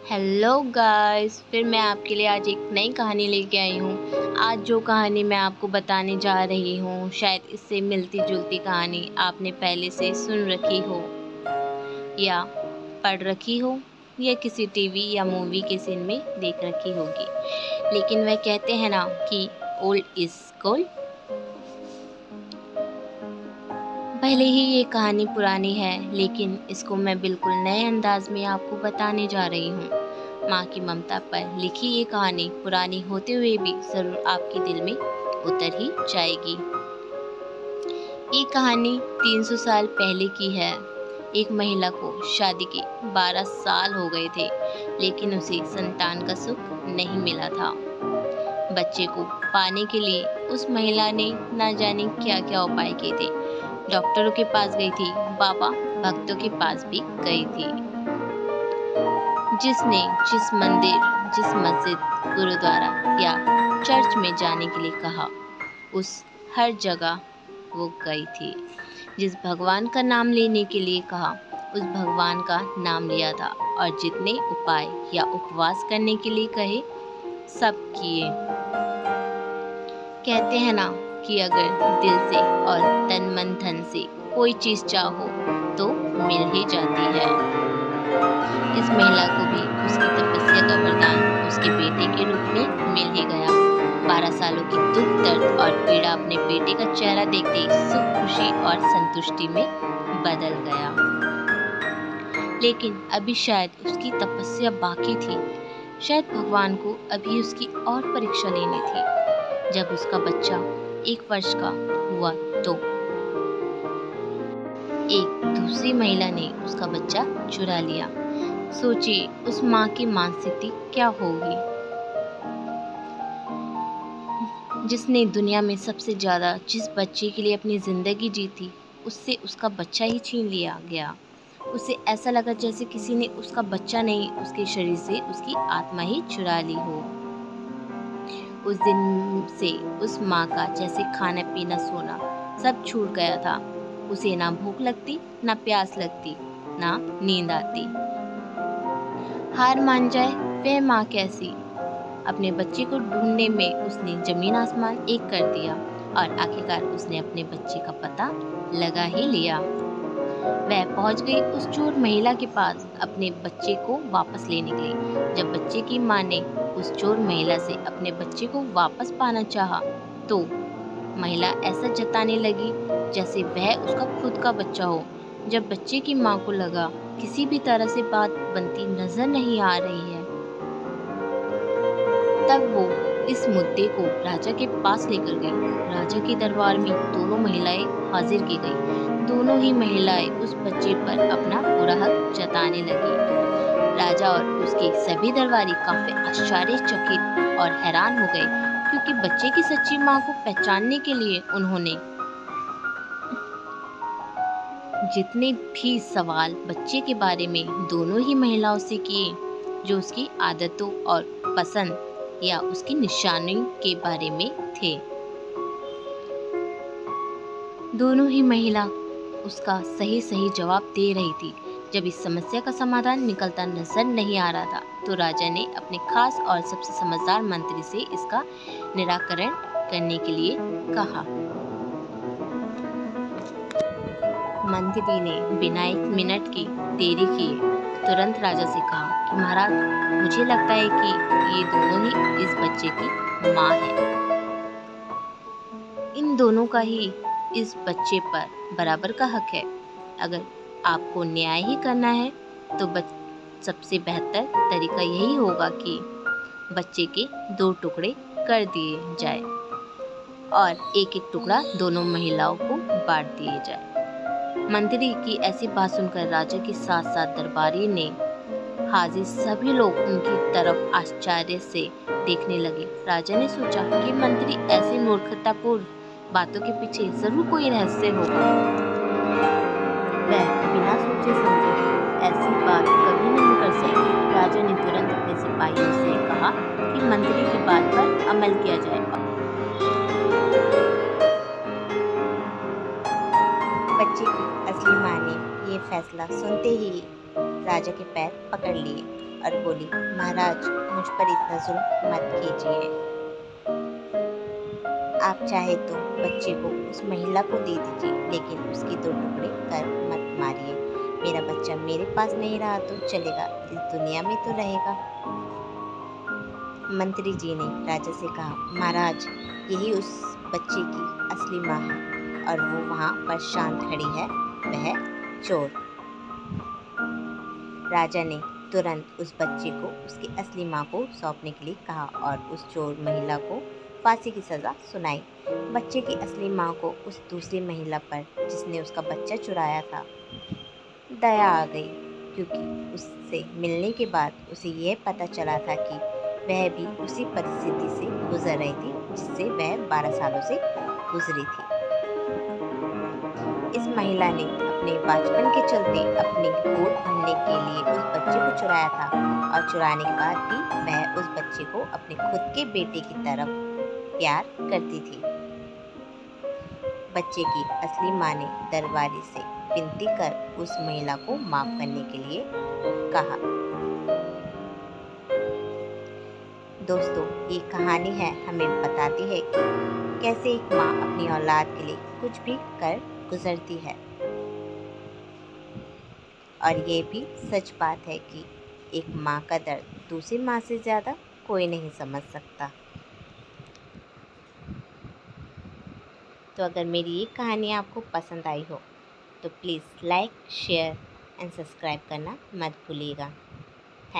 Hello guys, फिर मैं आपके लिए आज एक नई कहानी लेके आई हूँ। आज जो कहानी मैं आपको बताने जा रही हूँ, शायद इससे मिलती जुलती कहानी आपने पहले से सुन रखी हो या पढ़ रखी हो या किसी टीवी या मूवी के सीन में देख रखी होगी। लेकिन वह कहते हैं ना कि ओल्ड इज गोल्ड। भले ही ये कहानी पुरानी है, लेकिन इसको मैं बिल्कुल नए अंदाज में आपको बताने जा रही हूँ। माँ की ममता पर लिखी ये कहानी पुरानी होते हुए भी ज़रूर आपके दिल में उतर ही जाएगी। ये कहानी 300 साल पहले की है। एक महिला को शादी के 12 साल हो गए थे, लेकिन उसे संतान का सुख नहीं मिला था। बच्चे को पाने के लिए उस महिला ने न जाने क्या क्या उपाय किए थे। डॉक्टरों के पास गई थी, बाबा भक्तों के पास भी गई थी। जिसने जिस मंदिर, जिस मस्जिद, गुरुद्वारा या चर्च में जाने के लिए कहा, उस हर जगह वो गई थी। जिस भगवान का नाम लेने के लिए कहा, उस भगवान का नाम लिया था, और जितने उपाय या उपवास करने के लिए कहे, सब किए। कहते हैं ना कि अगर दिल से और तन मन धन से कोई चीज चाहो तो मिल ही जाती है। इस महिला को भी उसकी तपस्या का वरदान उसके बेटे के रूप में मिल ही गया। 12 सालों की दुख, दर्द और पीड़ा अपने बेटे का चेहरा देखते ही सुख, खुशी और संतुष्टि में बदल गया। लेकिन अभी शायद उसकी तपस्या बाकी थी। शायद भगवान को अभी उसकी और परीक्षा लेनी थी। जब उसका बच्चा 1 वर्ष का हुआ तो एक दूसरी महिला ने उसका बच्चा चुरा लिया। सोचिए उस माँ की मानसिकता क्या होगी, जिसने दुनिया में सबसे ज्यादा जिस बच्चे के लिए अपनी जिंदगी जी थी, उससे उसका बच्चा ही छीन लिया गया। उसे ऐसा लगा जैसे किसी ने उसका बच्चा नहीं, उसके शरीर से उसकी आत्मा ही चुरा ली हो। उस दिन से उस माँ का जैसे खाना पीना सोना सब छूट गया था। उसे ना भूख लगती, ना प्यास लगती, ना नींद आती। हार मान जाए वह माँ कैसी। अपने बच्चे को ढूंढने में उसने जमीन आसमान एक कर दिया, और आखिरकार उसने अपने बच्चे का पता लगा ही लिया। वह पहुंच गई उस चोर महिला के पास अपने बच्चे को वापस लेने के लिए। जब बच्चे की माँ ने उस चोर महिला से अपने बच्चे को वापस पाना चाहा, तो महिला ऐसा जताने लगी जैसे वह उसका खुद का बच्चा हो। जब बच्चे की माँ को लगा किसी भी तरह से बात बनती नजर नहीं आ रही है, तब वो इस मुद्दे को राजा के पास लेकर गई। राजा के दरबार में दोनों महिलाएं हाजिर की गई। दोनों ही महिलाएं उस बच्चे पर अपना पूरा हक जताने लगी। राजा और उसके सभी दरबारी काफी आश्चर्यचकित और हैरान हो गए, क्योंकि बच्चे की सच्ची माँ को पहचानने के लिए उन्होंने जितने भी सवाल बच्चे के बारे में दोनों ही महिलाओं से किए, जो उसकी आदतों और पसंद या उसकी निशानी के बारे में थे, दोनों ही महिला उसका सही सही जवाब दे रही थी। जब इस समस्या का समाधान निकलता नजर नहीं आ रहा था, तो राजा ने अपने खास और सबसे समझदार मंत्री से इसका निराकरण करने के लिए कहा। मंत्री ने बिना 1 मिनट की देरी किए तुरंत राजा से कहा कि महाराज, मुझे लगता है कि ये दोनों ही इस बच्चे की माँ है। इन दोनों का ही इस बच्चे पर बराबर का हक है। अगर आपको न्याय ही करना है तो सबसे बेहतर तरीका यही होगा कि बच्चे के 2 टुकड़े कर दिए जाए और एक एक टुकड़ा दोनों महिलाओं को बांट दिए जाए। मंत्री की ऐसी बात सुनकर राजा के साथ साथ दरबारी ने हाजिर सभी लोग उनकी तरफ आश्चर्य से देखने लगे। राजा ने सोचा कि मंत्री ऐसे मूर्खतापूर्ण बातों के पीछे जरूर कोई रहस्य होगा। वह बिना सोचे समझे ऐसी बात कभी नहीं कर सकते। राजा ने तुरंत अपने सिपाहियों से कहा कि मंत्री की बात पर अमल किया जाए। बच्चे की असली माँ ने ये फैसला सुनते ही राजा के पैर पकड़ लिए। और बोली, महाराज, मुझ पर इतना जुल्म मत कीजिए। आप चाहे तो बच्चे को उस महिला को दे दीजिए, लेकिन उसके 2 टुकड़े कर मत मारिए। मेरा बच्चा मेरे पास नहीं रहा तो चलेगा, इस दुनिया में तो रहेगा। मंत्री जी ने राजा से कहा, महाराज, यही उस बच्चे की असली माँ है और वो वहाँ पर शांत खड़ी है, वह चोर। राजा ने तुरंत उस बच्चे को उसकी असली माँ को सौंपने के लिए कहा और उस चोर महिला को फांसी की सज़ा सुनाई। बच्चे की असली माँ को उस दूसरी महिला पर, जिसने उसका बच्चा चुराया था, दया आ गई, क्योंकि उससे मिलने के बाद उसे यह पता चला था कि वह भी उसी परिस्थिति से गुजर रही थी जिससे वह 12 सालों से गुजरी थी। इस महिला ने अपने बचपन के चलते अपनी गोद भरने के लिए उस बच्चे को चुराया था और चुराने के बाद भी वह उस बच्चे को अपने खुद के बेटे की तरफ प्यार करती थी। बच्चे की असली माँ ने दरबारी से विनती कर उस महिला को माफ करने के लिए कहा। दोस्तों, ये कहानी है हमें बताती है कि कैसे एक माँ अपनी औलाद के लिए कुछ भी कर गुजरती है। और ये भी सच बात है कि एक माँ का दर्द दूसरी माँ से ज़्यादा कोई नहीं समझ सकता। तो अगर मेरी ये कहानी आपको पसंद आई हो तो please like, share and subscribe करना मत भूलिएगा।